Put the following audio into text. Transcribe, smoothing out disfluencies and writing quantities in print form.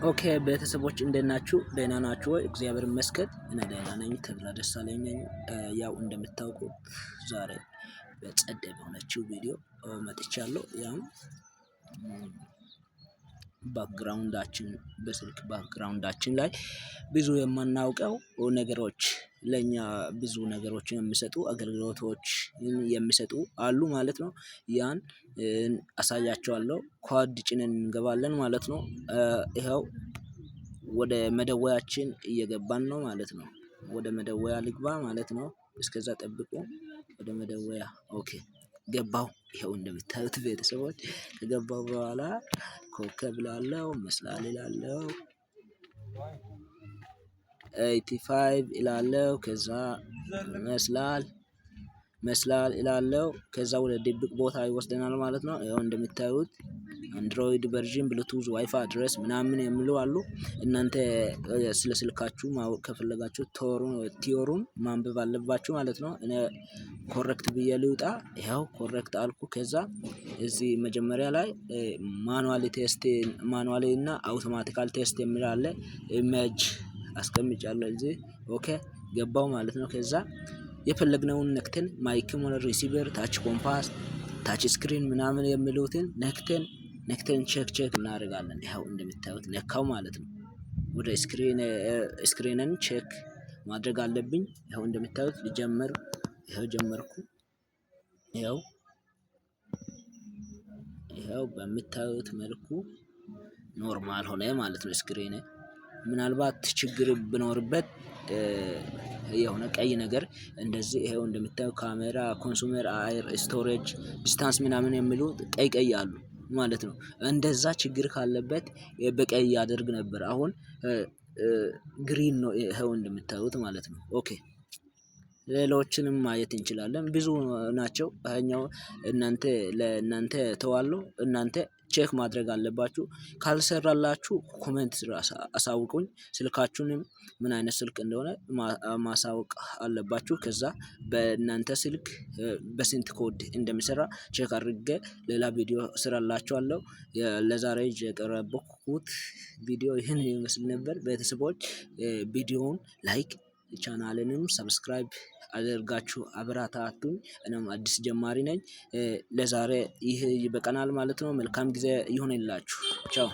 ኦኬ ቤተሰቦች እንዴት ናችሁ? ደህና ናችሁ ወይ? እግዚአብሔር ይመስገን እኔ ደህና ነኝ። ተድላ ደሳለኝ ነኝ። ያው እንደምታውቁት ዛሬ በጸደ በሆነችው ቪዲዮ መጥቻለሁ። ያው ባክግራውንዳችን በስልክ ባክግራውንዳችን ላይ ብዙ የማናውቀው ነገሮች ለኛ ብዙ ነገሮችን የሚሰጡ አገልግሎቶች የሚሰጡ አሉ ማለት ነው። ያን አሳያችኋለሁ። ኳድ ጭነን እንገባለን ማለት ነው። ይኸው ወደ መደወያችን እየገባን ነው ማለት ነው። ወደ መደወያ ልግባ ማለት ነው። እስከዛ ጠብቁ። ወደ መደወያ ኦኬ ገባሁ። ይኸው እንደምታዩት ቤተሰቦች ከገባሁ በኋላ ኮከብ እላለሁ፣ መስላል እላለሁ፣ 85 እላለሁ፣ ከዛ መስላል እላለሁ፣ ከዛ ወደ ድብቅ ቦታ ይወስደናል ማለት ነው። ይኸው እንደምታዩት አንድሮይድ ቨርዥን ብሉቱዝ ዋይፋይ አድሬስ ምናምን የሚሉ አሉ። እናንተ ስለ ስልካችሁ ማወቅ ከፈለጋችሁ ቲዮሩን ማንበብ አለባችሁ ማለት ነው። እኔ ኮሬክት ብዬ ልውጣ። ይኸው ኮሬክት አልኩ። ከዛ እዚህ መጀመሪያ ላይ ማኑዋሊ እና አውቶማቲካል ቴስት የሚል አለ። ኢሜጅ አስቀምጫለሁ እዚህ ኦኬ ገባው ማለት ነው። ከዛ የፈለግነውን ነክተን ማይክም ሆነ ሪሲቨር ታች ኮምፓስ ታች ስክሪን ምናምን የሚሉትን ነክተን ቼክ እናደርጋለን። ይኸው እንደምታዩት ነካው ማለት ነው። ወደ ስክሪንን ቼክ ማድረግ አለብኝ። ይኸው እንደምታዩት ልጀምር። ይኸው ጀመርኩ። ይኸው በምታዩት መልኩ ኖርማል ሆነ ማለት ነው። ስክሪን ምናልባት ችግር ቢኖርበት የሆነ ቀይ ነገር እንደዚህ ይሄው እንደምታዩ ካሜራ ኮንሱመር አይር ስቶሬጅ ዲስታንስ ምናምን የሚሉ ቀይ አሉ ማለት ነው። እንደዛ ችግር ካለበት በቀይ ያደርግ ነበር። አሁን ግሪን ነው ይሄው እንደምታዩት ማለት ነው። ኦኬ ሌሎችንም ማየት እንችላለን። ብዙ ናቸው። ይሄኛው ለእናንተ ተዋለሁ። እናንተ ቼክ ማድረግ አለባችሁ። ካልሰራላችሁ ኮሜንት ስር አሳውቁኝ። ስልካችሁንም ምን አይነት ስልክ እንደሆነ ማሳወቅ አለባችሁ። ከዛ በእናንተ ስልክ በስንት ኮድ እንደሚሰራ ቼክ አድርጌ ሌላ ቪዲዮ እሰራላችኋለሁ። ለዛሬ የቀረብኩት ቪዲዮ ይሄን ይመስል ነበር። ቤተሰቦች ቪዲዮውን ላይክ ቻናሌንም ሰብስክራይብ አድርጋችሁ አበረታቱኝ። እኔም አዲስ ጀማሪ ነኝ። ለዛሬ ይህ ይበቃናል ማለት ነው። መልካም ጊዜ ይሁንላችሁ። ቻው